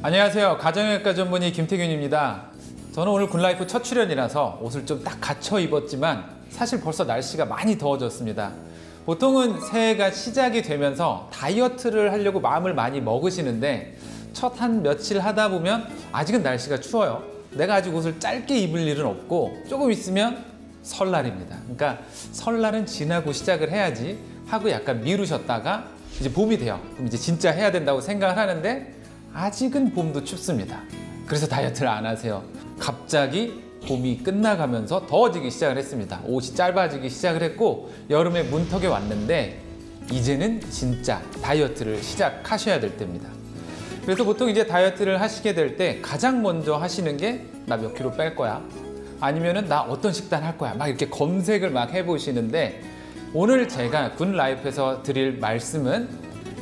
안녕하세요. 가정의학과 전문의 김태균입니다. 저는 오늘 굿라이프 첫 출연이라서 옷을 좀 딱 갖춰 입었지만 사실 벌써 날씨가 많이 더워졌습니다. 보통은 새해가 시작이 되면서 다이어트를 하려고 마음을 많이 먹으시는데 첫 한 며칠 하다 보면 아직은 날씨가 추워요. 내가 아직 옷을 짧게 입을 일은 없고 조금 있으면 설날입니다. 그러니까 설날은 지나고 시작을 해야지 하고 약간 미루셨다가 이제 봄이 돼요. 그럼 이제 진짜 해야 된다고 생각을 하는데 아직은 봄도 춥습니다. 그래서 다이어트를 안 하세요. 갑자기 봄이 끝나가면서 더워지기 시작을 했습니다. 옷이 짧아지기 시작을 했고 여름에 문턱에 왔는데 이제는 진짜 다이어트를 시작하셔야 될 때입니다. 그래서 보통 이제 다이어트를 하시게 될 때 가장 먼저 하시는 게 나 몇 킬로 뺄 거야, 아니면은 나 어떤 식단 할 거야, 막 이렇게 검색을 막 해보시는데 오늘 제가 굿라이프에서 드릴 말씀은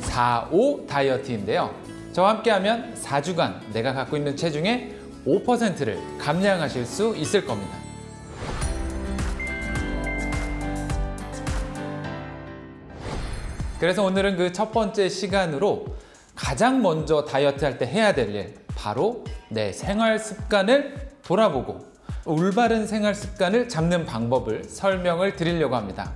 4-5 다이어트인데요. 저와 함께하면 4주간 내가 갖고 있는 체중의 5%를 감량하실 수 있을 겁니다. 그래서 오늘은 그 첫 번째 시간으로 가장 먼저 다이어트 할 때 해야 될 일, 바로 내 생활 습관을 돌아보고 올바른 생활 습관을 잡는 방법을 설명을 드리려고 합니다.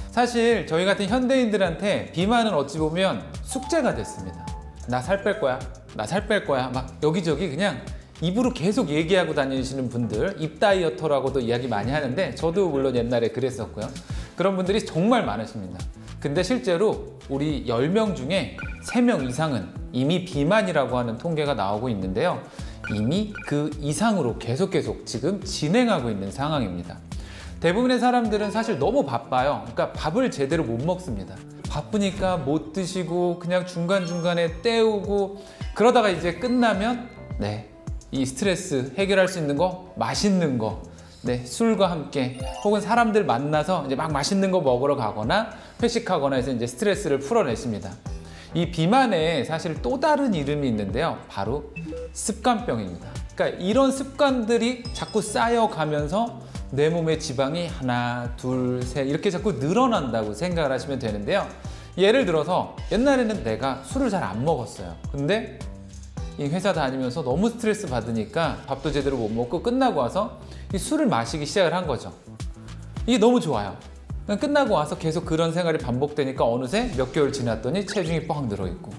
사실 저희 같은 현대인들한테 비만은 어찌 보면 숙제가 됐습니다. 나 살 뺄 거야, 나 살 뺄 거야, 막 여기저기 그냥 입으로 계속 얘기하고 다니시는 분들, 입 다이어터라고도 이야기 많이 하는데 저도 물론 옛날에 그랬었고요. 그런 분들이 정말 많으십니다. 근데 실제로 우리 10명 중에 3명 이상은 이미 비만이라고 하는 통계가 나오고 있는데요. 이미 그 이상으로 계속 지금 진행하고 있는 상황입니다. 대부분의 사람들은 사실 너무 바빠요. 그러니까 밥을 제대로 못 먹습니다. 바쁘니까 못 드시고 그냥 중간중간에 때우고 그러다가 이제 끝나면 이 스트레스 해결할 수 있는 거, 맛있는 거, 술과 함께 혹은 사람들 만나서 이제 막 맛있는 거 먹으러 가거나 회식하거나 해서 이제 스트레스를 풀어내십니다. 이 비만에 사실 또 다른 이름이 있는데요. 바로 습관병입니다. 그러니까 이런 습관들이 자꾸 쌓여가면서 내 몸의 지방이 하나, 둘, 셋 이렇게 자꾸 늘어난다고 생각을 하시면 되는데요. 예를 들어서 옛날에는 내가 술을 잘 안 먹었어요. 근데 이 회사 다니면서 너무 스트레스 받으니까 밥도 제대로 못 먹고 끝나고 와서 이 술을 마시기 시작을 한 거죠. 이게 너무 좋아요. 끝나고 와서 계속 그런 생활이 반복되니까 어느새 몇 개월 지났더니 체중이 뻥 늘어있고,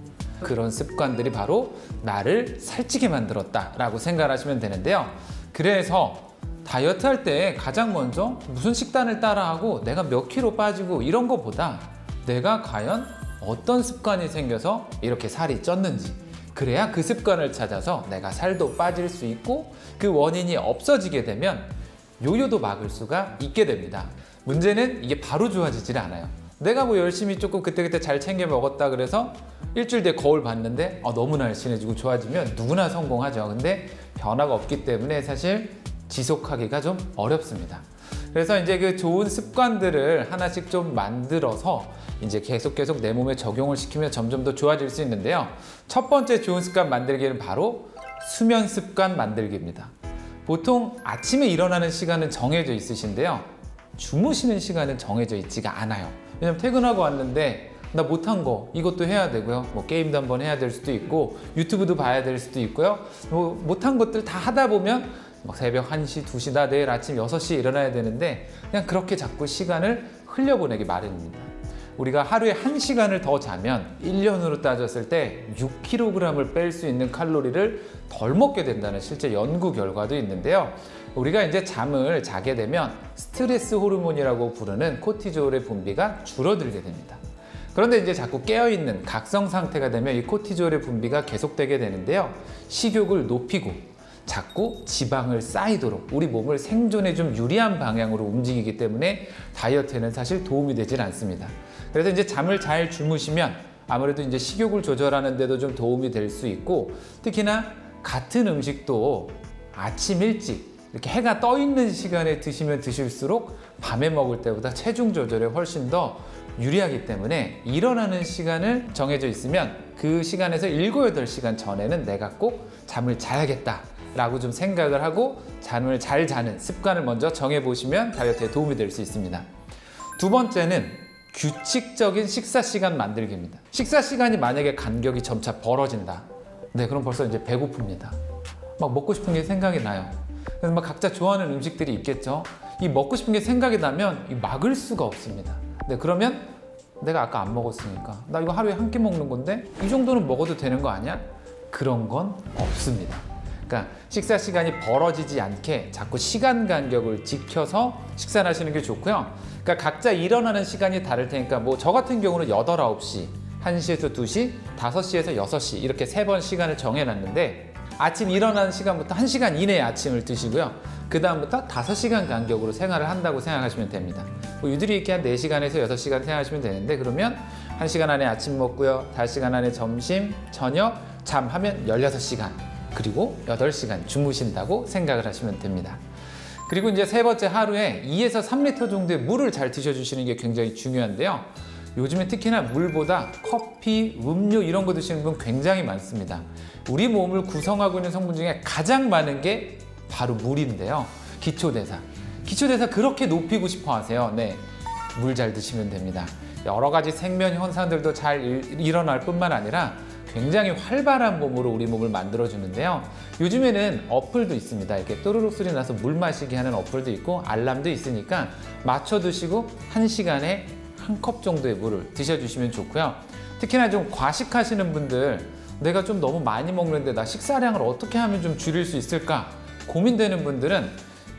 그런 습관들이 바로 나를 살찌게 만들었다라고 생각을 하시면 되는데요. 그래서 다이어트 할 때 가장 먼저 무슨 식단을 따라하고 내가 몇 킬로 빠지고 이런 거보다 내가 과연 어떤 습관이 생겨서 이렇게 살이 쪘는지, 그래야 그 습관을 찾아서 내가 살도 빠질 수 있고 그 원인이 없어지게 되면 요요도 막을 수가 있게 됩니다. 문제는 이게 바로 좋아지질 않아요. 내가 뭐 열심히 조금 그때그때 잘 챙겨 먹었다 그래서 일주일 뒤에 거울 봤는데 너무 날씬해지고 좋아지면 누구나 성공하죠. 근데 변화가 없기 때문에 사실 지속하기가 좀 어렵습니다. 그래서 이제 그 좋은 습관들을 하나씩 좀 만들어서 이제 계속 내 몸에 적용을 시키면 점점 더 좋아질 수 있는데요. 첫 번째 좋은 습관 만들기는 바로 수면 습관 만들기입니다. 보통 아침에 일어나는 시간은 정해져 있으신데요. 주무시는 시간은 정해져 있지가 않아요. 왜냐면 퇴근하고 왔는데 나 못한 거 이것도 해야 되고요. 뭐 게임도 한번 해야 될 수도 있고 유튜브도 봐야 될 수도 있고요. 뭐 못한 것들 다 하다 보면 막 새벽 1시, 2시, 나 내일 아침 6시에 일어나야 되는데 그냥 그렇게 자꾸 시간을 흘려보내기 마련입니다. 우리가 하루에 1시간을 더 자면 1년으로 따졌을 때 6kg을 뺄 수 있는 칼로리를 덜 먹게 된다는 실제 연구 결과도 있는데요. 우리가 이제 잠을 자게 되면 스트레스 호르몬이라고 부르는 코티졸의 분비가 줄어들게 됩니다. 그런데 이제 자꾸 깨어있는 각성 상태가 되면 이 코티졸의 분비가 계속되게 되는데요. 식욕을 높이고 자꾸 지방을 쌓이도록 우리 몸을 생존에 좀 유리한 방향으로 움직이기 때문에 다이어트에는 사실 도움이 되질 않습니다. 그래서 이제 잠을 잘 주무시면 아무래도 이제 식욕을 조절하는 데도 좀 도움이 될 수 있고, 특히나 같은 음식도 아침 일찍 이렇게 해가 떠 있는 시간에 드시면 드실수록 밤에 먹을 때보다 체중 조절에 훨씬 더 유리하기 때문에 일어나는 시간을 정해져 있으면 그 시간에서 7, 8시간 전에는 내가 꼭 잠을 자야겠다 라고 좀 생각을 하고 잠을 잘 자는 습관을 먼저 정해보시면 다이어트에 도움이 될 수 있습니다. 두 번째는 규칙적인 식사 시간 만들기입니다. 식사 시간이 만약에 간격이 점차 벌어진다. 네, 그럼 벌써 이제 배고픕니다. 막 먹고 싶은 게 생각이 나요. 그래서 막 각자 좋아하는 음식들이 있겠죠. 이 먹고 싶은 게 생각이 나면 이 막을 수가 없습니다. 네, 그러면 내가 아까 안 먹었으니까 나 이거 하루에 한 끼 먹는 건데 이 정도는 먹어도 되는 거 아니야? 그런 건 없습니다. 그러니까 식사 시간이 벌어지지 않게 자꾸 시간 간격을 지켜서 식사를 하시는 게 좋고요. 그러니까 각자 일어나는 시간이 다를 테니까 뭐 저 같은 경우는 8, 9시, 1시에서 2시, 5시에서 6시 이렇게 3번 시간을 정해놨는데 아침 일어나는 시간부터 1시간 이내에 아침을 드시고요. 그 다음부터 5시간 간격으로 생활을 한다고 생각하시면 됩니다. 뭐 유두리 있게 한 4시간에서 6시간 생각하시면 되는데 그러면 1시간 안에 아침 먹고요. 5시간 안에 점심, 저녁, 잠하면 16시간 그리고 8시간 주무신다고 생각을 하시면 됩니다. 그리고 이제 세 번째 하루에 2에서 3리터 정도의 물을 잘 드셔주시는 게 굉장히 중요한데요. 요즘에 특히나 물보다 커피, 음료 이런 거 드시는 분 굉장히 많습니다. 우리 몸을 구성하고 있는 성분 중에 가장 많은 게 바로 물인데요. 기초대사. 기초대사 그렇게 높이고 싶어 하세요. 네, 물 잘 드시면 됩니다. 여러 가지 생면 현상들도 잘 일어날 뿐만 아니라 굉장히 활발한 몸으로 우리 몸을 만들어주는데요. 요즘에는 어플도 있습니다. 이렇게 또르륵 소리 나서 물 마시게 하는 어플도 있고 알람도 있으니까 맞춰 두시고 1시간에 한 컵 정도의 물을 드셔주시면 좋고요. 특히나 좀 과식하시는 분들 내가 좀 너무 많이 먹는데 나 식사량을 어떻게 하면 좀 줄일 수 있을까 고민되는 분들은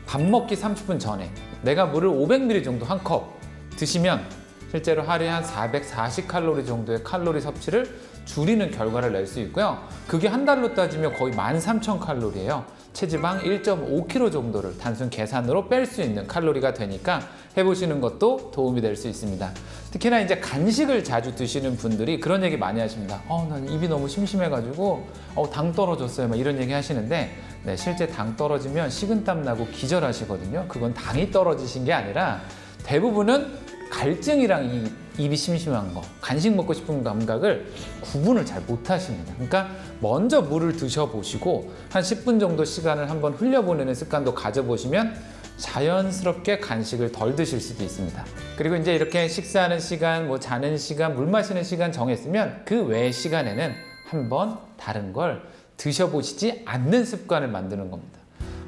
밥 먹기 30분 전에 내가 물을 500ml 정도 한 컵 드시면 실제로 하루에 한 440칼로리 정도의 칼로리 섭취를 줄이는 결과를 낼 수 있고요. 그게 한 달로 따지면 거의 13,000칼로리예요. 체지방 1.5kg 정도를 단순 계산으로 뺄 수 있는 칼로리가 되니까 해보시는 것도 도움이 될 수 있습니다. 특히나 이제 간식을 자주 드시는 분들이 그런 얘기 많이 하십니다. 난 입이 너무 심심해가지고 당 떨어졌어요. 막 이런 얘기 하시는데 네, 실제 당 떨어지면 식은땀 나고 기절하시거든요. 그건 당이 떨어지신 게 아니라 대부분은 갈증이랑 입이 심심한 거, 간식 먹고 싶은 감각을 구분을 잘 못하십니다. 그러니까 먼저 물을 드셔보시고 한 10분 정도 시간을 한번 흘려보내는 습관도 가져보시면 자연스럽게 간식을 덜 드실 수도 있습니다. 그리고 이제 이렇게 식사하는 시간, 뭐 자는 시간, 물 마시는 시간 정했으면 그 외의 시간에는 한번 다른 걸 드셔보시지 않는 습관을 만드는 겁니다.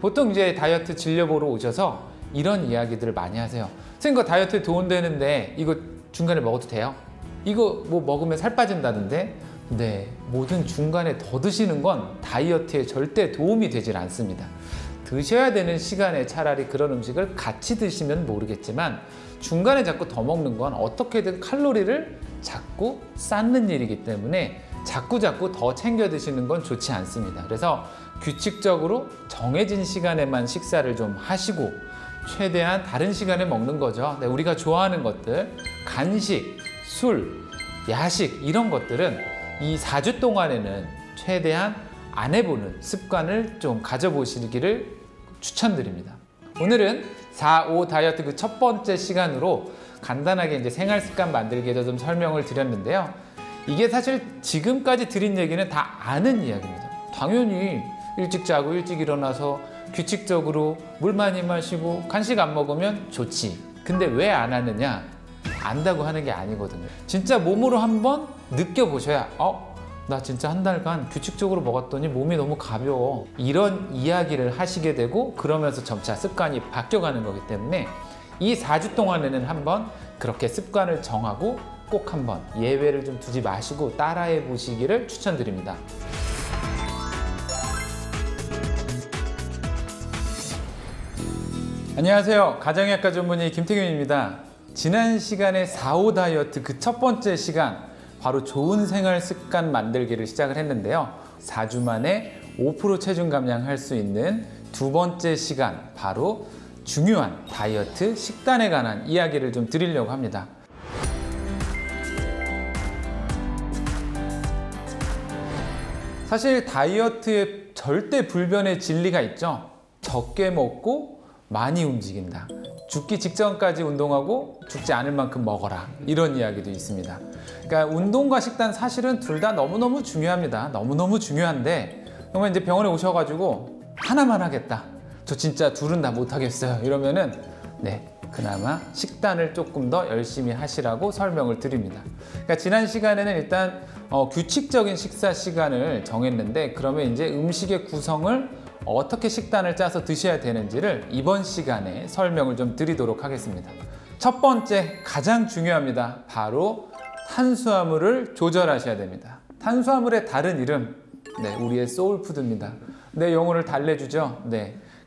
보통 이제 다이어트 진료 보러 오셔서 이런 이야기들을 많이 하세요. 선생님, 이거 다이어트에 도움되는데 이거 중간에 먹어도 돼요? 이거 뭐 먹으면 살 빠진다던데? 네, 뭐든 중간에 더 드시는 건 다이어트에 절대 도움이 되질 않습니다. 드셔야 되는 시간에 차라리 그런 음식을 같이 드시면 모르겠지만 중간에 자꾸 더 먹는 건 어떻게든 칼로리를 자꾸 쌓는 일이기 때문에 자꾸 더 챙겨 드시는 건 좋지 않습니다. 그래서 규칙적으로 정해진 시간에만 식사를 좀 하시고 최대한 다른 시간에 먹는 거죠. 네, 우리가 좋아하는 것들, 간식, 술, 야식 이런 것들은 이 4주 동안에는 최대한 안 해보는 습관을 좀 가져보시기를 추천드립니다. 오늘은 4-5 다이어트 그 첫 번째 시간으로 간단하게 이제 생활 습관 만들기에 좀 설명을 드렸는데요. 이게 사실 지금까지 드린 얘기는 다 아는 이야기입니다. 당연히 일찍 자고 일찍 일어나서 규칙적으로 물 많이 마시고 간식 안 먹으면 좋지. 근데 왜 안 하느냐? 안다고 하는 게 아니거든요. 진짜 몸으로 한번 느껴보셔야 나 진짜 한 달간 규칙적으로 먹었더니 몸이 너무 가벼워. 이런 이야기를 하시게 되고 그러면서 점차 습관이 바뀌어가는 거기 때문에 이 4주 동안에는 한번 그렇게 습관을 정하고 꼭 한번 예외를 좀 두지 마시고 따라해 보시기를 추천드립니다. 안녕하세요. 가정의학과 전문의 김태균입니다. 지난 시간에 4-5 다이어트 그 첫 번째 시간 바로 좋은 생활 습관 만들기를 시작을 했는데요. 4주 만에 5% 체중 감량할 수 있는 두 번째 시간 바로 중요한 다이어트 식단에 관한 이야기를 좀 드리려고 합니다. 사실 다이어트에 절대 불변의 진리가 있죠. 적게 먹고 많이 움직인다. 죽기 직전까지 운동하고 죽지 않을 만큼 먹어라. 이런 이야기도 있습니다. 그러니까 운동과 식단 사실은 둘 다 너무너무 중요합니다. 너무너무 중요한데 정말 이제 병원에 오셔가지고 하나만 하겠다. 저 진짜 둘은 다 못하겠어요. 이러면은 네, 그나마 식단을 조금 더 열심히 하시라고 설명을 드립니다. 그러니까 지난 시간에는 일단 규칙적인 식사 시간을 정했는데, 그러면 이제 음식의 구성을 어떻게 식단을 짜서 드셔야 되는지를 이번 시간에 설명을 좀 드리도록 하겠습니다. 첫 번째, 가장 중요합니다. 바로 탄수화물을 조절하셔야 됩니다. 탄수화물의 다른 이름, 우리의 소울푸드입니다. 내 영혼을 달래주죠.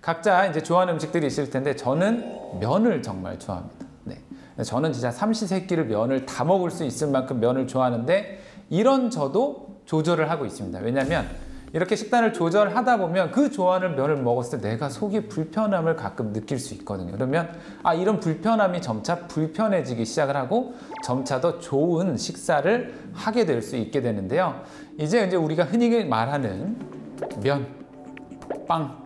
각자 이제 좋아하는 음식들이 있을 텐데, 저는 면을 정말 좋아합니다. 저는 진짜 삼시세끼를 면을 다 먹을 수 있을 만큼 면을 좋아하는데, 이런 저도 조절을 하고 있습니다. 왜냐하면 이렇게 식단을 조절하다 보면 그 좋아하는 면을 먹었을 때 내가 속이 불편함을 가끔 느낄 수 있거든요. 그러면 이런 불편함이 점차 불편해지기 시작을 하고 점차 더 좋은 식사를 하게 될 수 있게 되는데요. 이제 우리가 흔히 말하는 면, 빵,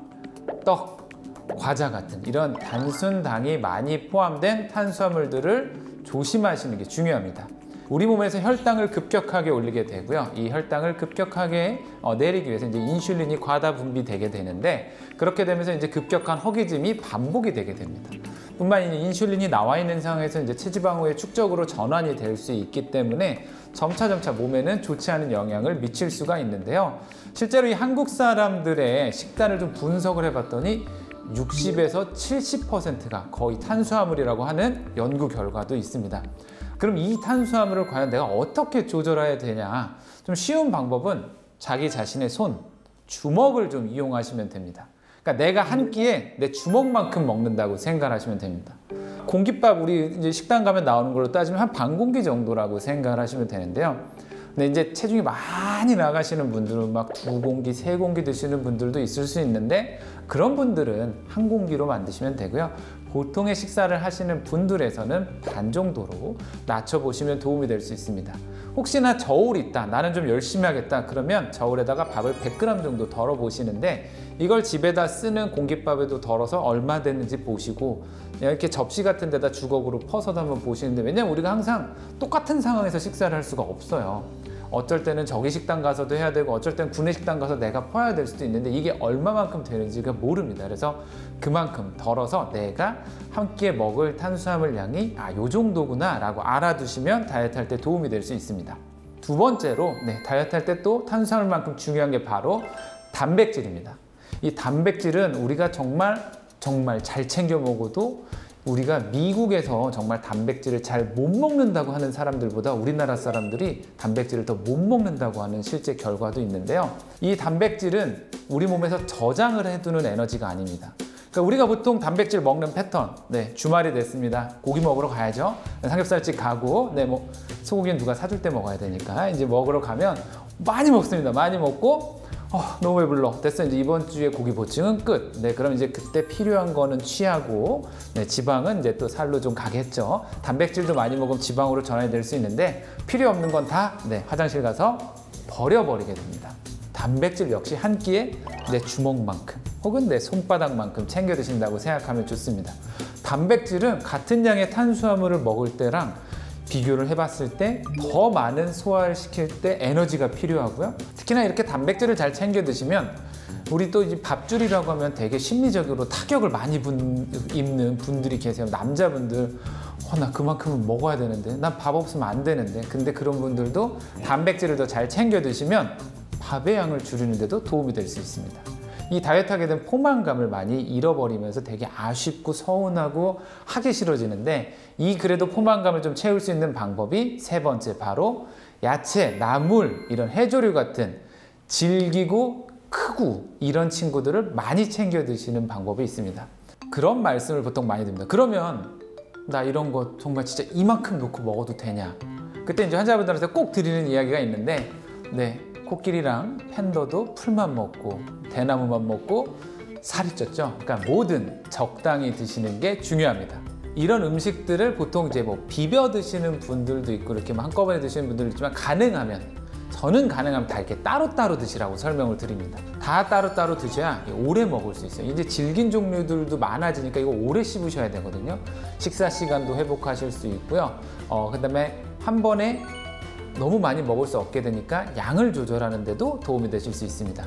떡, 과자 같은 이런 단순당이 많이 포함된 탄수화물들을 조심하시는 게 중요합니다. 우리 몸에서 혈당을 급격하게 올리게 되고요. 이 혈당을 급격하게 내리기 위해서 이제 인슐린이 과다 분비되게 되는데, 그렇게 되면서 이제 급격한 허기짐이 반복이 되게 됩니다. 뿐만 아니라 인슐린이 나와 있는 상황에서 이제 체지방의 축적으로 전환이 될 수 있기 때문에 점차 몸에는 좋지 않은 영향을 미칠 수가 있는데요. 실제로 이 한국 사람들의 식단을 좀 분석을 해봤더니 60에서 70%가 거의 탄수화물이라고 하는 연구 결과도 있습니다. 그럼 이 탄수화물을 과연 내가 어떻게 조절해야 되냐? 좀 쉬운 방법은 자기 자신의 손, 주먹을 좀 이용하시면 됩니다. 그러니까 내가 한 끼에 내 주먹만큼 먹는다고 생각하시면 됩니다. 공깃밥 우리 이제 식당 가면 나오는 걸로 따지면 한 반 공기 정도라고 생각을 하시면 되는데요. 근데 이제 체중이 많이 나가시는 분들은 막 2공기, 3공기 드시는 분들도 있을 수 있는데, 그런 분들은 한 공기로만 드시면 되고요. 보통의 식사를 하시는 분들에서는 반 정도로 낮춰보시면 도움이 될 수 있습니다. 혹시나 저울이 있다, 나는 좀 열심히 하겠다, 그러면 저울에다가 밥을 100g 정도 덜어 보시는데, 이걸 집에다 쓰는 공깃밥에도 덜어서 얼마 됐는지 보시고 이렇게 접시 같은 데다 주걱으로 퍼서도 한번 보시는데, 왜냐면 우리가 항상 똑같은 상황에서 식사를 할 수가 없어요. 어쩔 때는 저기 식당 가서도 해야 되고, 어쩔 때는 구내 식당 가서 내가 퍼야 될 수도 있는데, 이게 얼마만큼 되는지가 모릅니다. 그래서 그만큼 덜어서 내가 한 끼에 먹을 탄수화물 양이 요 정도구나 라고 알아두시면 다이어트 할 때 도움이 될 수 있습니다. 두 번째로 다이어트 할 때 또 탄수화물만큼 중요한 게 바로 단백질입니다. 이 단백질은 우리가 정말 잘 챙겨 먹어도 우리가 미국에서 정말 단백질을 잘 못 먹는다고 하는 사람들보다 우리나라 사람들이 단백질을 더 못 먹는다고 하는 실제 결과도 있는데요. 이 단백질은 우리 몸에서 저장을 해두는 에너지가 아닙니다. 그러니까 우리가 보통 단백질 먹는 패턴, 주말이 됐습니다. 고기 먹으러 가야죠. 삼겹살집 가고, 소고기는 누가 사줄 때 먹어야 되니까 이제 먹으러 가면 많이 먹습니다. 많이 먹고 너무 배불러. 됐어. 이제 이번 주에 고기 보충은 끝. 그럼 이제 그때 필요한 거는 취하고, 지방은 이제 또 살로 좀 가겠죠. 단백질도 많이 먹으면 지방으로 전환이 될 수 있는데, 필요 없는 건 다 화장실 가서 버려버리게 됩니다. 단백질 역시 한 끼에 내 주먹만큼 혹은 내 손바닥만큼 챙겨 드신다고 생각하면 좋습니다. 단백질은 같은 양의 탄수화물을 먹을 때랑 비교를 해봤을 때 더 많은 소화를 시킬 때 에너지가 필요하고요. 특히나 이렇게 단백질을 잘 챙겨 드시면, 우리 또 이제 밥줄이라고 하면 되게 심리적으로 타격을 많이 입는 분들이 계세요. 남자분들, 나 그만큼은 먹어야 되는데, 난 밥 없으면 안 되는데. 근데 그런 분들도 단백질을 더 잘 챙겨 드시면 밥의 양을 줄이는 데도 도움이 될 수 있습니다. 이 다이어트 하게 된 포만감을 많이 잃어버리면서 되게 아쉽고 서운하고 하기 싫어지는데, 이 그래도 포만감을 좀 채울 수 있는 방법이 세 번째, 바로 야채, 나물, 이런 해조류 같은 질기고 크고 이런 친구들을 많이 챙겨 드시는 방법이 있습니다. 그런 말씀을 보통 많이 드립니다. 그러면 나 이런 거 정말 진짜 이만큼 놓고 먹어도 되냐? 그때 이제 환자분들한테 꼭 드리는 이야기가 있는데, 코끼리랑 팬더도 풀만 먹고 대나무만 먹고 살이 쪘죠. 그러니까 뭐든 적당히 드시는 게 중요합니다. 이런 음식들을 보통 이제 비벼 드시는 분들도 있고, 이렇게 한꺼번에 드시는 분들도 있지만, 저는 가능하면 다 이렇게 따로따로 드시라고 설명을 드립니다. 다 따로따로 드셔야 오래 먹을 수 있어요. 이제 질긴 종류들도 많아지니까 이거 오래 씹으셔야 되거든요. 식사 시간도 회복하실 수 있고요. 그 다음에 한 번에 너무 많이 먹을 수 없게 되니까 양을 조절하는 데도 도움이 되실 수 있습니다.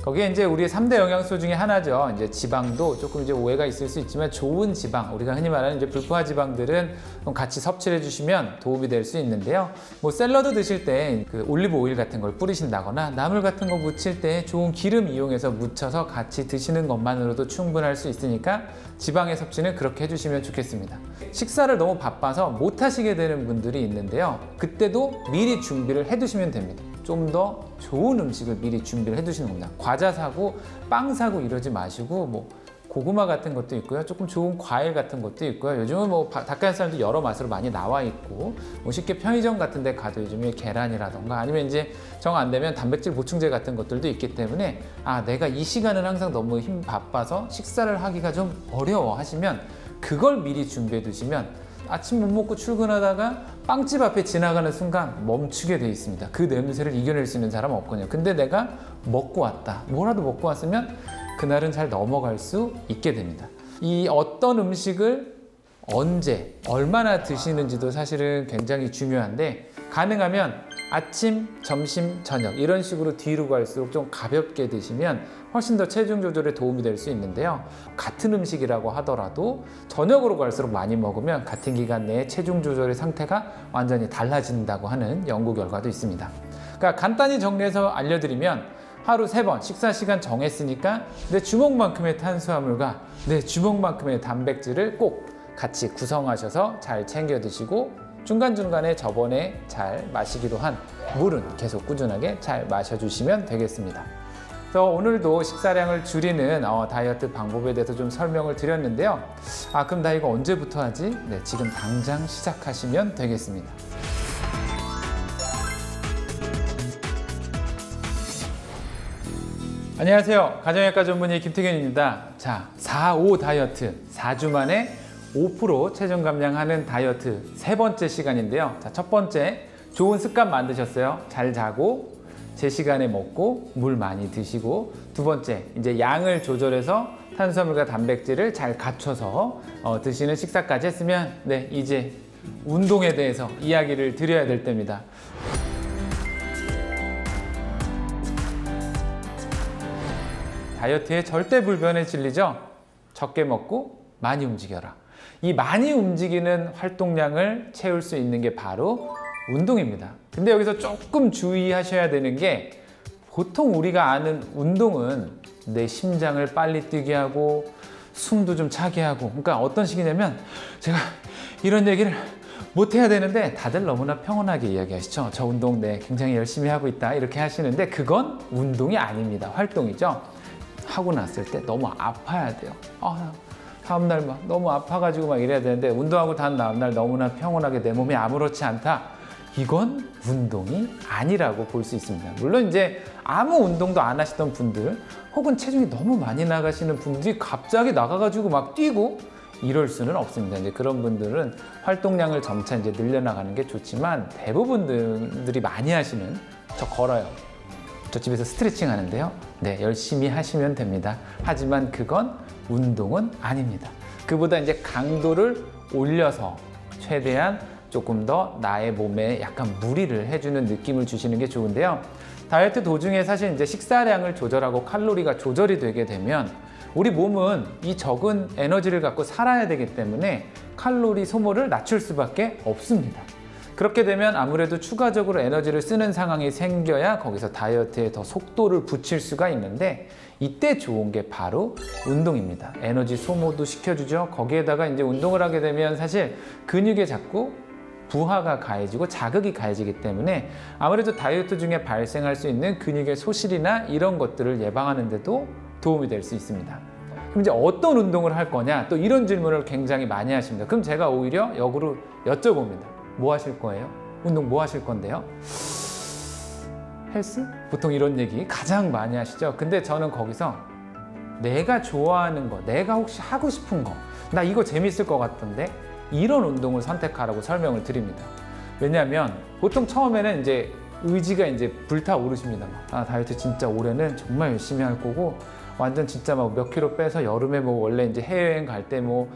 거기에 이제 우리의 3대 영양소 중에 하나죠. 이제 지방도 조금 이제 오해가 있을 수 있지만 좋은 지방, 우리가 흔히 말하는 이제 불포화 지방들은 좀 같이 섭취를 해주시면 도움이 될 수 있는데요. 뭐 샐러드 드실 때 그 올리브 오일 같은 걸 뿌리신다거나 나물 같은 거 무칠 때 좋은 기름 이용해서 묻혀서 같이 드시는 것만으로도 충분할 수 있으니까 지방의 섭취는 그렇게 해주시면 좋겠습니다. 식사를 너무 바빠서 못 하시게 되는 분들이 있는데요. 그때도 미리 준비를 해두시면 됩니다. 좀 더 좋은 음식을 미리 준비를 해두시는 겁니다. 과자 사고 빵 사고 이러지 마시고 뭐 고구마 같은 것도 있고요. 조금 좋은 과일 같은 것도 있고요. 요즘은 뭐 닭가슴살도 여러 맛으로 많이 나와 있고 뭐 쉽게 편의점 같은 데 가도 요즘에 계란이라던가 아니면 이제 정 안 되면 단백질 보충제 같은 것들도 있기 때문에 내가 이 시간은 항상 너무 힘 바빠서 식사를 하기가 좀 어려워 하시면 그걸 미리 준비해 두시면 아침 못 먹고 출근하다가 빵집 앞에 지나가는 순간 멈추게 돼 있습니다. 그 냄새를 이겨낼 수 있는 사람은 없거든요. 근데 내가 먹고 왔다. 뭐라도 먹고 왔으면 그날은 잘 넘어갈 수 있게 됩니다. 이 어떤 음식을 언제, 얼마나 드시는지도 사실은 굉장히 중요한데 가능하면 아침, 점심, 저녁 이런 식으로 뒤로 갈수록 좀 가볍게 드시면 훨씬 더 체중 조절에 도움이 될 수 있는데요. 같은 음식이라고 하더라도 저녁으로 갈수록 많이 먹으면 같은 기간 내에 체중 조절의 상태가 완전히 달라진다고 하는 연구 결과도 있습니다. 그러니까 간단히 정리해서 알려드리면 하루 3번 식사 시간 정했으니까 내 주먹만큼의 탄수화물과 내 주먹만큼의 단백질을 꼭 같이 구성하셔서 잘 챙겨 드시고 중간중간에 저번에 잘 마시기로 한 물은 계속 꾸준하게 잘 마셔주시면 되겠습니다. 그래서 오늘도 식사량을 줄이는 다이어트 방법에 대해서 좀 설명을 드렸는데요. 그럼 나 이거 언제부터 하지? 네, 지금 당장 시작하시면 되겠습니다. 안녕하세요. 가정의학과 전문의 김태균입니다. 자, 4-5 다이어트 4주 만에 5% 체중 감량하는 다이어트 3번째 시간인데요. 자, 첫 번째, 좋은 습관 만드셨어요. 잘 자고 제 시간에 먹고 물 많이 드시고, 두 번째, 이제 양을 조절해서 탄수화물과 단백질을 잘 갖춰서 드시는 식사까지 했으면 네, 이제 운동에 대해서 이야기를 드려야 될 때입니다. 다이어트의 절대 불변의 진리죠. 적게 먹고 많이 움직여라. 이 많이 움직이는 활동량을 채울 수 있는 게 바로 운동입니다. 근데 여기서 조금 주의하셔야 되는 게 보통 우리가 아는 운동은 내 심장을 빨리 뛰게 하고 숨도 좀 차게 하고, 그러니까 어떤 식이냐면 제가 이런 얘기를 못 해야 되는데 다들 너무나 평온하게 이야기하시죠. 저 운동 굉장히 열심히 하고 있다 이렇게 하시는데 그건 운동이 아닙니다. 활동이죠. 하고 났을 때 너무 아파야 돼요. 다음날 막 너무 아파가지고 막 이래야 되는데 운동하고 다음날 너무나 평온하게 내 몸이 아무렇지 않다. 이건 운동이 아니라고 볼 수 있습니다. 물론 이제 아무 운동도 안 하시던 분들 혹은 체중이 너무 많이 나가시는 분들이 갑자기 나가가지고 막 뛰고 이럴 수는 없습니다. 이제 그런 분들은 활동량을 점차 이제 늘려나가는 게 좋지만 대부분 분들이 많이 하시는 저 걸어요. 저 집에서 스트레칭 하는데요. 네, 열심히 하시면 됩니다. 하지만 그건 운동은 아닙니다. 그보다 이제 강도를 올려서 최대한 조금 더 나의 몸에 약간 무리를 해주는 느낌을 주시는 게 좋은데요. 다이어트 도중에 사실 이제 식사량을 조절하고 칼로리가 조절이 되게 되면 우리 몸은 이 적은 에너지를 갖고 살아야 되기 때문에 칼로리 소모를 낮출 수밖에 없습니다. 그렇게 되면 아무래도 추가적으로 에너지를 쓰는 상황이 생겨야 거기서 다이어트에 더 속도를 붙일 수가 있는데 이때 좋은 게 바로 운동입니다. 에너지 소모도 시켜주죠. 거기에다가 이제 운동을 하게 되면 사실 근육에 자꾸 부하가 가해지고 자극이 가해지기 때문에 아무래도 다이어트 중에 발생할 수 있는 근육의 소실이나 이런 것들을 예방하는 데도 도움이 될 수 있습니다. 그럼 이제 어떤 운동을 할 거냐? 또 이런 질문을 굉장히 많이 하십니다. 그럼 제가 오히려 역으로 여쭤봅니다. 뭐 하실 거예요? 운동 뭐 하실 건데요? 헬스? 보통 이런 얘기 가장 많이 하시죠. 근데 저는 거기서 내가 좋아하는 거, 내가 혹시 하고 싶은 거, 나 이거 재밌을 것 같던데 이런 운동을 선택하라고 설명을 드립니다. 왜냐하면 보통 처음에는 이제 의지가 이제 불타오르십니다. 다이어트 진짜 올해는 정말 열심히 할 거고 완전 진짜 막 몇 킬로 빼서 여름에 뭐 원래 이제 해외여행 갈 때 뭐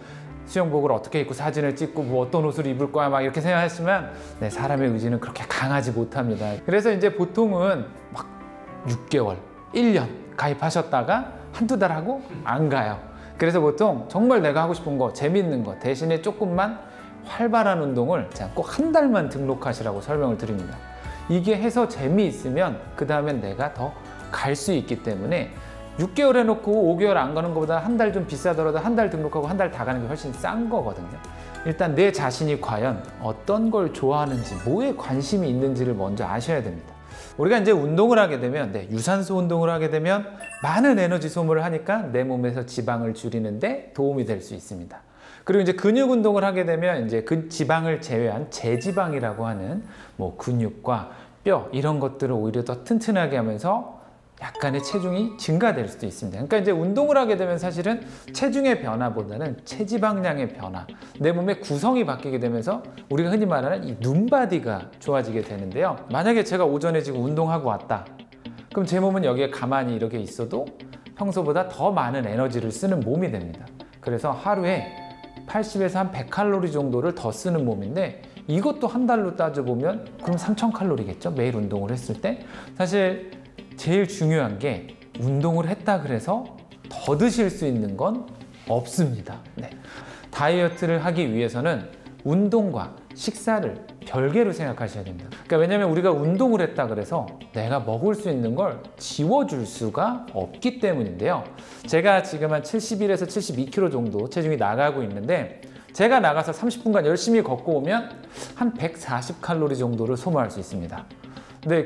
수영복을 어떻게 입고 사진을 찍고 뭐 어떤 옷을 입을 거야 막 이렇게 생각했지만 네, 사람의 의지는 그렇게 강하지 못합니다. 그래서 이제 보통은 막 6개월, 1년 가입하셨다가 한두 달 하고 안 가요. 그래서 보통 정말 내가 하고 싶은 거, 재밌는 거 대신에 조금만 활발한 운동을 꼭 한 달만 등록하시라고 설명을 드립니다. 이게 해서 재미있으면 그 다음엔 내가 더 갈 수 있기 때문에 6개월 해놓고 5개월 안 가는 것보다 한 달 좀 비싸더라도 한 달 등록하고 한 달 다 가는 게 훨씬 싼 거거든요. 일단 내 자신이 과연 어떤 걸 좋아하는지, 뭐에 관심이 있는지를 먼저 아셔야 됩니다. 우리가 이제 운동을 하게 되면, 유산소 운동을 하게 되면 많은 에너지 소모를 하니까 내 몸에서 지방을 줄이는데 도움이 될 수 있습니다. 그리고 이제 근육 운동을 하게 되면 이제 그 지방을 제외한 제지방이라고 하는 뭐 근육과 뼈 이런 것들을 오히려 더 튼튼하게 하면서 약간의 체중이 증가될 수도 있습니다. 그러니까 이제 운동을 하게 되면 사실은 체중의 변화보다는 체지방량의 변화, 내 몸의 구성이 바뀌게 되면서 우리가 흔히 말하는 이 눈바디가 좋아지게 되는데요. 만약에 제가 오전에 지금 운동하고 왔다. 그럼 제 몸은 여기에 가만히 이렇게 있어도 평소보다 더 많은 에너지를 쓰는 몸이 됩니다. 그래서 하루에 80에서 한 100칼로리 정도를 더 쓰는 몸인데, 이것도 한 달로 따져보면 그럼 3000칼로리겠죠? 매일 운동을 했을 때. 사실 제일 중요한 게 운동을 했다 그래서 더 드실 수 있는 건 없습니다. 다이어트를 하기 위해서는 운동과 식사를 별개로 생각하셔야 됩니다. 그러니까 왜냐하면 우리가 운동을 했다 그래서 내가 먹을 수 있는 걸 지워줄 수가 없기 때문인데요. 제가 지금 한 71에서 72kg 정도 체중이 나가고 있는데, 제가 나가서 30분간 열심히 걷고 오면 한 140칼로리 정도를 소모할 수 있습니다.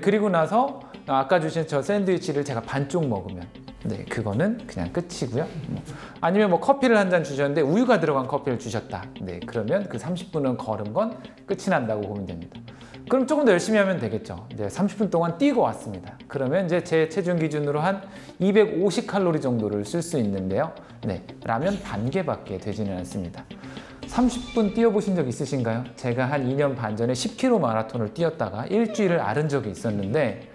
그리고 나서 아까 주신 저 샌드위치를 제가 반쪽 먹으면 그거는 그냥 끝이고요. 아니면 뭐 커피를 한 잔 주셨는데 우유가 들어간 커피를 주셨다. 그러면 그 30분은 걸은 건 끝이 난다고 보면 됩니다. 그럼 조금 더 열심히 하면 되겠죠. 이제 30분 동안 뛰고 왔습니다. 그러면 이제 제 체중 기준으로 한 250칼로리 정도를 쓸 수 있는데요. 라면 반 개밖에 되지는 않습니다. 30분 뛰어보신 적 있으신가요? 제가 한 2년 반 전에 10km 마라톤을 뛰었다가 일주일을 앓은 적이 있었는데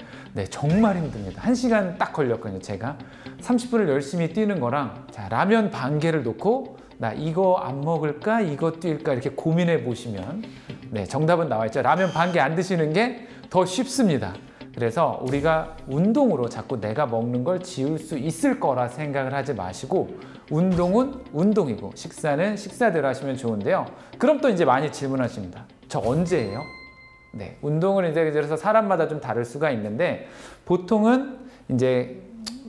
정말 힘듭니다. 1시간 딱 걸렸거든요. 제가 30분을 열심히 뛰는 거랑 라면 반 개를 놓고 나 이거 안 먹을까 이거 뛸까 이렇게 고민해 보시면 정답은 나와 있죠. 라면 반 개 안 드시는 게 더 쉽습니다. 그래서 우리가 운동으로 자꾸 내가 먹는 걸 지울 수 있을 거라 생각을 하지 마시고, 운동은 운동이고 식사는 식사대로 하시면 좋은데요. 그럼 또 이제 많이 질문하십니다. 저 언제 해요? 운동을 이제 그래서 사람마다 좀 다를 수가 있는데, 보통은 이제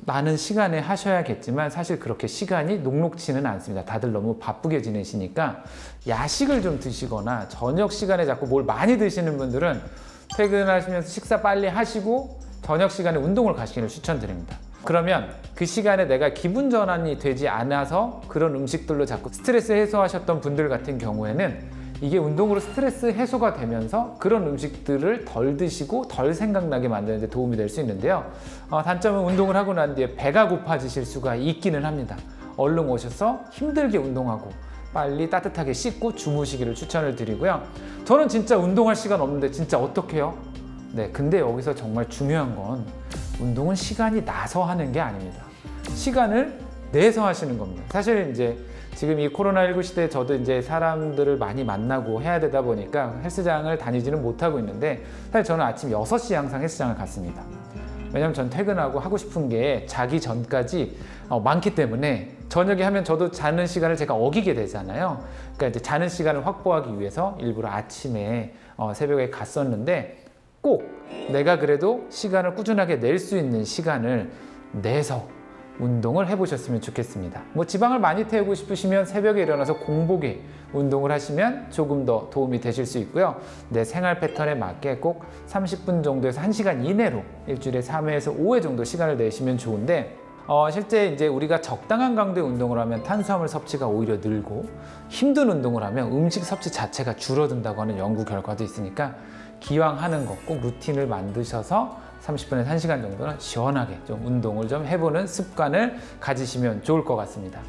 많은 시간에 하셔야겠지만 사실 그렇게 시간이 녹록지는 않습니다. 다들 너무 바쁘게 지내시니까 야식을 좀 드시거나 저녁 시간에 자꾸 뭘 많이 드시는 분들은 퇴근하시면서 식사 빨리 하시고 저녁 시간에 운동을 가시기를 추천드립니다. 그러면 그 시간에 내가 기분 전환이 되지 않아서 그런 음식들로 자꾸 스트레스 해소하셨던 분들 같은 경우에는 이게 운동으로 스트레스 해소가 되면서 그런 음식들을 덜 드시고 덜 생각나게 만드는 데 도움이 될 수 있는데요. 단점은 운동을 하고 난 뒤에 배가 고파지실 수가 있기는 합니다. 얼른 오셔서 힘들게 운동하고 빨리 따뜻하게 씻고 주무시기를 추천을 드리고요. 저는 진짜 운동할 시간 없는데 진짜 어떡해요? 근데 여기서 정말 중요한 건 운동은 시간이 나서 하는 게 아닙니다. 시간을 내서 하시는 겁니다. 사실 이제 지금 이 코로나19 시대에 저도 이제 사람들을 많이 만나고 해야 되다 보니까 헬스장을 다니지는 못하고 있는데, 사실 저는 아침 6시에 항상 헬스장을 갔습니다. 왜냐면 전 퇴근하고 하고 싶은 게 자기 전까지 많기 때문에 저녁에 하면 저도 자는 시간을 제가 어기게 되잖아요. 그러니까 이제 자는 시간을 확보하기 위해서 일부러 아침에 새벽에 갔었는데, 꼭 내가 그래도 시간을 꾸준하게 낼 수 있는 시간을 내서 운동을 해보셨으면 좋겠습니다. 뭐 지방을 많이 태우고 싶으시면 새벽에 일어나서 공복에 운동을 하시면 조금 더 도움이 되실 수 있고요. 내 생활 패턴에 맞게 꼭 30분 정도에서 1시간 이내로 일주일에 3회에서 5회 정도 시간을 내시면 좋은데, 실제 이제 우리가 적당한 강도의 운동을 하면 탄수화물 섭취가 오히려 늘고 힘든 운동을 하면 음식 섭취 자체가 줄어든다고 하는 연구 결과도 있으니까 기왕 하는 거 꼭 루틴을 만드셔서 30분에서 1시간 정도는 시원하게 좀 운동을 좀 해보는 습관을 가지시면 좋을 것 같습니다.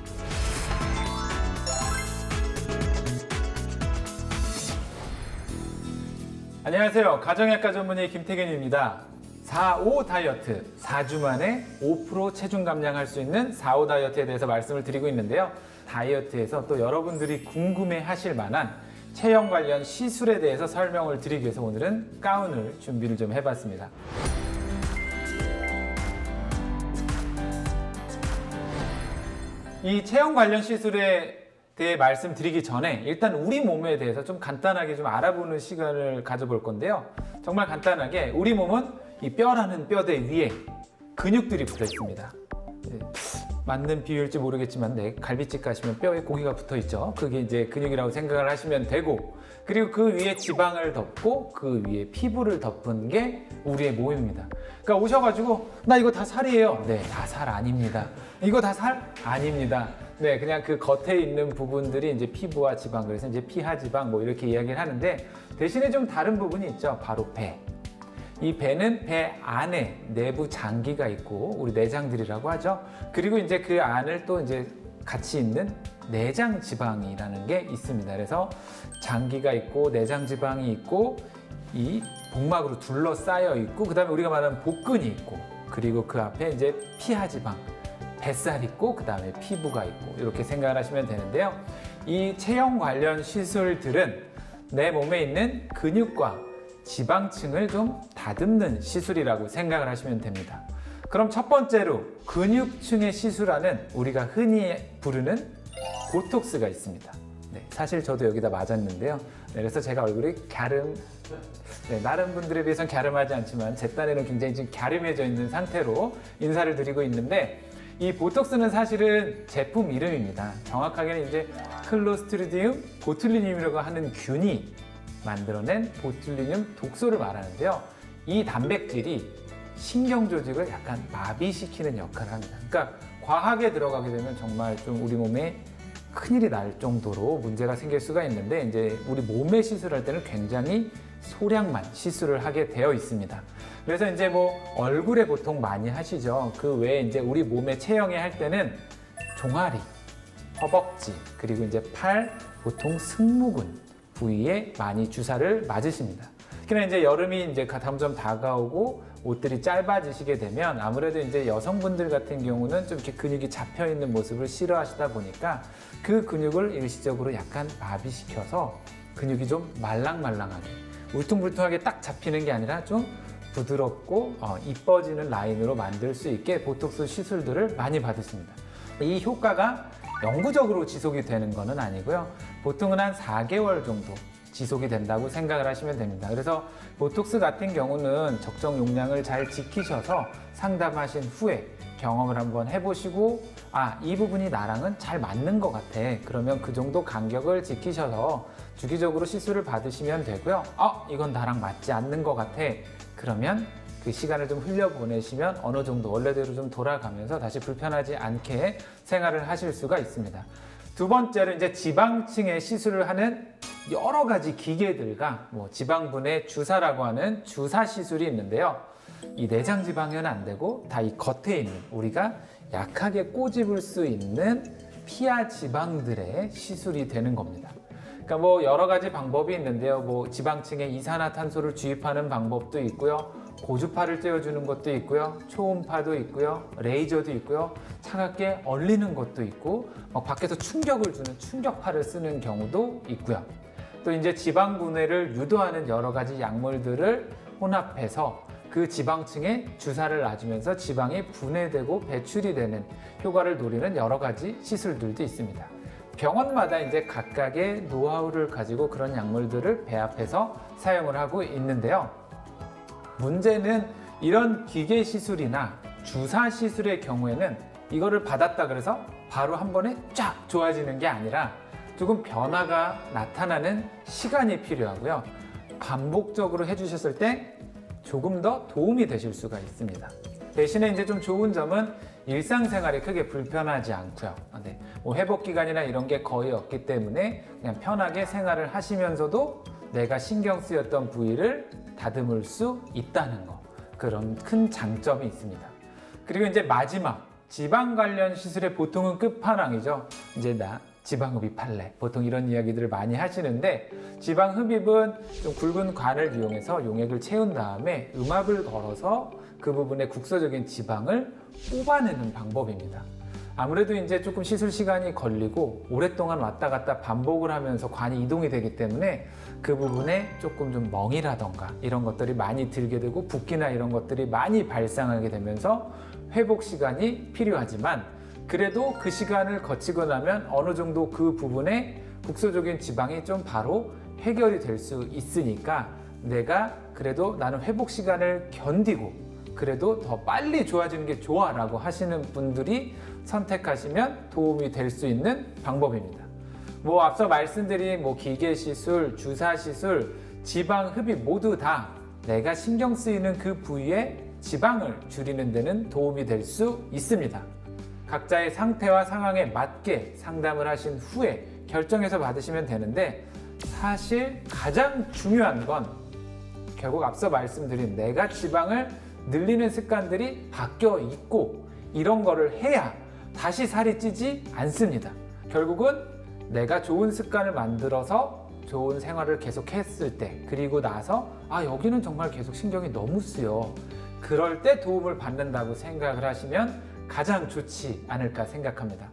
안녕하세요. 가정의학과 전문의 김태균입니다. 4.5 다이어트, 4주 만에 5% 체중 감량할 수 있는 4.5 다이어트에 대해서 말씀을 드리고 있는데요. 다이어트에서 또 여러분들이 궁금해 하실 만한 체형 관련 시술에 대해서 설명을 드리기 위해서 오늘은 가운을 준비를 좀 해봤습니다. 이 체형 관련 시술에 대해 말씀드리기 전에 일단 우리 몸에 대해서 좀 간단하게 좀 알아보는 시간을 가져볼 건데요. 정말 간단하게 우리 몸은 이 뼈라는 뼈대 위에 근육들이 붙어 있습니다. 네, 맞는 비율일지 모르겠지만 네, 갈비집 가시면 뼈에 고기가 붙어 있죠. 그게 이제 근육이라고 생각을 하시면 되고, 그리고 그 위에 지방을 덮고 그 위에 피부를 덮은 게 우리의 몸입니다. 그러니까 오셔가지고 나 이거 다 살이에요. 네, 다 살 아닙니다. 이거 다 살 아닙니다. 네, 그냥 그 겉에 있는 부분들이 이제 피부와 지방, 그래서 이제 피하 지방 뭐 이렇게 이야기를 하는데, 대신에 좀 다른 부분이 있죠. 바로 배. 이 배는 배 안에 내부 장기가 있고 우리 내장들이라고 하죠. 그리고 이제 그 안을 또 이제 같이 있는 내장 지방이라는 게 있습니다. 그래서 장기가 있고 내장 지방이 있고 이 복막으로 둘러싸여 있고, 그다음에 우리가 말하는 복근이 있고, 그리고 그 앞에 이제 피하 지방, 뱃살 있고, 그다음에 피부가 있고, 이렇게 생각을 하시면 되는데요. 이 체형 관련 시술들은 내 몸에 있는 근육과 지방층을 좀 다듬는 시술이라고 생각을 하시면 됩니다. 그럼 첫 번째로 근육층의 시술하는 우리가 흔히 부르는 보톡스가 있습니다. 네, 사실 저도 여기다 맞았는데요. 네, 그래서 제가 얼굴이 네, 다른 분들에 비해서는 갸름하지 않지만 제 딴에는 굉장히 지금 갸름해져 있는 상태로 인사를 드리고 있는데, 이 보톡스는 사실은 제품 이름입니다. 정확하게는 이제 클로스트리디움 보툴리늄이라고 하는 균이 만들어낸 보툴리늄 독소를 말하는데요. 이 단백질이 신경 조직을 약간 마비시키는 역할을 합니다. 그러니까 과하게 들어가게 되면 정말 좀 우리 몸에 큰일이 날 정도로 문제가 생길 수가 있는데, 이제 우리 몸에 시술할 때는 굉장히 소량만 시술을 하게 되어 있습니다. 그래서 이제 뭐 얼굴에 보통 많이 하시죠. 그 외에 이제 우리 몸에 체형에 할 때는 종아리, 허벅지, 그리고 이제 팔, 보통 승모근 부위에 많이 주사를 맞으십니다. 특히나 이제 여름이 이제 점점 다가오고 옷들이 짧아지시게 되면 아무래도 이제 여성분들 같은 경우는 좀 이렇게 근육이 잡혀 있는 모습을 싫어하시다 보니까 그 근육을 일시적으로 약간 마비시켜서 근육이 좀 말랑말랑하게, 울퉁불퉁하게 딱 잡히는 게 아니라 좀 부드럽고 이뻐지는 라인으로 만들 수 있게 보톡스 시술들을 많이 받으십니다. 이 효과가 영구적으로 지속이 되는 것은 아니고요. 보통은 한 4개월 정도 지속이 된다고 생각을 하시면 됩니다. 그래서 보톡스 같은 경우는 적정 용량을 잘 지키셔서 상담하신 후에 경험을 한번 해보시고, 이 부분이 나랑은 잘 맞는 것 같아. 그러면 그 정도 간격을 지키셔서 주기적으로 시술을 받으시면 되고요. 이건 나랑 맞지 않는 것 같아. 그러면 그 시간을 좀 흘려보내시면 어느 정도 원래대로 좀 돌아가면서 다시 불편하지 않게 생활을 하실 수가 있습니다. 두 번째로 이제 지방층에 시술을 하는 여러 가지 기계들과 뭐 지방분해 주사라고 하는 주사 시술이 있는데요. 이 내장 지방은 안 되고 다 이 겉에 있는 우리가 약하게 꼬집을 수 있는 피하 지방들의 시술이 되는 겁니다. 그러니까 뭐 여러 가지 방법이 있는데요. 뭐 지방층에 이산화탄소를 주입하는 방법도 있고요. 고주파를 쬐어주는 것도 있고요. 초음파도 있고요. 레이저도 있고요. 차갑게 얼리는 것도 있고, 밖에서 충격을 주는 충격파를 쓰는 경우도 있고요. 또 이제 지방 분해를 유도하는 여러 가지 약물들을 혼합해서 그 지방층에 주사를 놔주면서 지방이 분해되고 배출이 되는 효과를 노리는 여러 가지 시술들도 있습니다. 병원마다 이제 각각의 노하우를 가지고 그런 약물들을 배합해서 사용을 하고 있는데요. 문제는 이런 기계 시술이나 주사 시술의 경우에는 이거를 받았다 그래서 바로 한 번에 쫙 좋아지는 게 아니라 조금 변화가 나타나는 시간이 필요하고요. 반복적으로 해주셨을 때 조금 더 도움이 되실 수가 있습니다. 대신에 이제 좀 좋은 점은 일상생활에 크게 불편하지 않고요. 뭐 회복 기간이나 이런 게 거의 없기 때문에 그냥 편하게 생활을 하시면서도 내가 신경 쓰였던 부위를 다듬을 수 있다는 거, 그런 큰 장점이 있습니다. 그리고 이제 마지막 지방 관련 시술의 보통은 끝판왕이죠. 이제 나 지방 흡입할래, 보통 이런 이야기들을 많이 하시는데, 지방 흡입은 좀 굵은 관을 이용해서 용액을 채운 다음에 음압을 걸어서 그 부분의 국소적인 지방을 뽑아내는 방법입니다. 아무래도 이제 조금 시술 시간이 걸리고 오랫동안 왔다 갔다 반복을 하면서 관이 이동이 되기 때문에 그 부분에 조금 좀 멍이라던가 이런 것들이 많이 들게 되고 붓기나 이런 것들이 많이 발생하게 되면서 회복 시간이 필요하지만, 그래도 그 시간을 거치고 나면 어느 정도 그 부분에 국소적인 지방이 좀 바로 해결이 될 수 있으니까 내가 그래도 나는 회복 시간을 견디고 그래도 더 빨리 좋아지는 게 좋아 라고 하시는 분들이 선택하시면 도움이 될 수 있는 방법입니다. 뭐 앞서 말씀드린 뭐 기계 시술, 주사 시술, 지방 흡입 모두 다 내가 신경 쓰이는 그 부위에 지방을 줄이는 데는 도움이 될 수 있습니다. 각자의 상태와 상황에 맞게 상담을 하신 후에 결정해서 받으시면 되는데, 사실 가장 중요한 건 결국 앞서 말씀드린 내가 지방을 늘리는 습관들이 바뀌어 있고 이런 거를 해야 다시 살이 찌지 않습니다. 결국은 내가 좋은 습관을 만들어서 좋은 생활을 계속 했을 때, 그리고 나서 여기는 정말 계속 신경이 너무 쓰여, 그럴 때 도움을 받는다고 생각을 하시면 가장 좋지 않을까 생각합니다.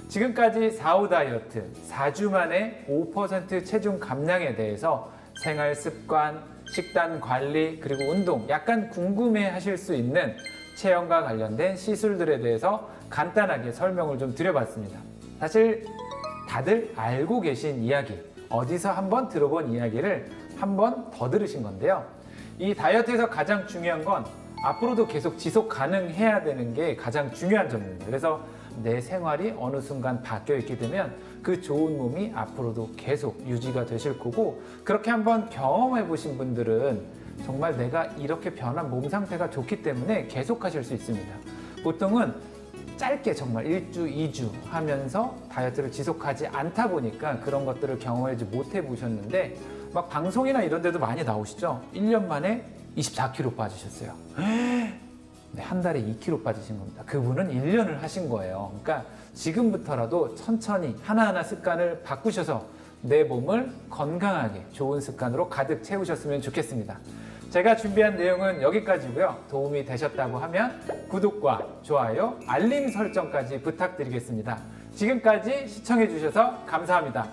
지금까지 4호 다이어트 4주 만에 5% 체중 감량에 대해서 생활 습관, 식단 관리, 그리고 운동, 약간 궁금해 하실 수 있는 체형과 관련된 시술들에 대해서 간단하게 설명을 좀 드려봤습니다. 사실 다들 알고 계신 이야기, 어디서 한번 들어본 이야기를 한번 더 들으신 건데요. 이 다이어트에서 가장 중요한 건 앞으로도 계속 지속 가능해야 되는 게 가장 중요한 점입니다. 그래서 내 생활이 어느 순간 바뀌어 있게 되면 그 좋은 몸이 앞으로도 계속 유지가 되실 거고, 그렇게 한번 경험해 보신 분들은 정말 내가 이렇게 변한 몸 상태가 좋기 때문에 계속 하실 수 있습니다. 보통은 짧게 정말 1주, 2주 하면서 다이어트를 지속하지 않다 보니까 그런 것들을 경험하지 못해 보셨는데, 막 방송이나 이런 데도 많이 나오시죠? 1년 만에 24kg 빠지셨어요. 네, 한 달에 2kg 빠지신 겁니다. 그분은 1년을 하신 거예요. 그러니까 지금부터라도 천천히 하나하나 습관을 바꾸셔서 내 몸을 건강하게 좋은 습관으로 가득 채우셨으면 좋겠습니다. 제가 준비한 내용은 여기까지고요. 도움이 되셨다고 하면 구독과 좋아요, 알림 설정까지 부탁드리겠습니다. 지금까지 시청해 주셔서 감사합니다.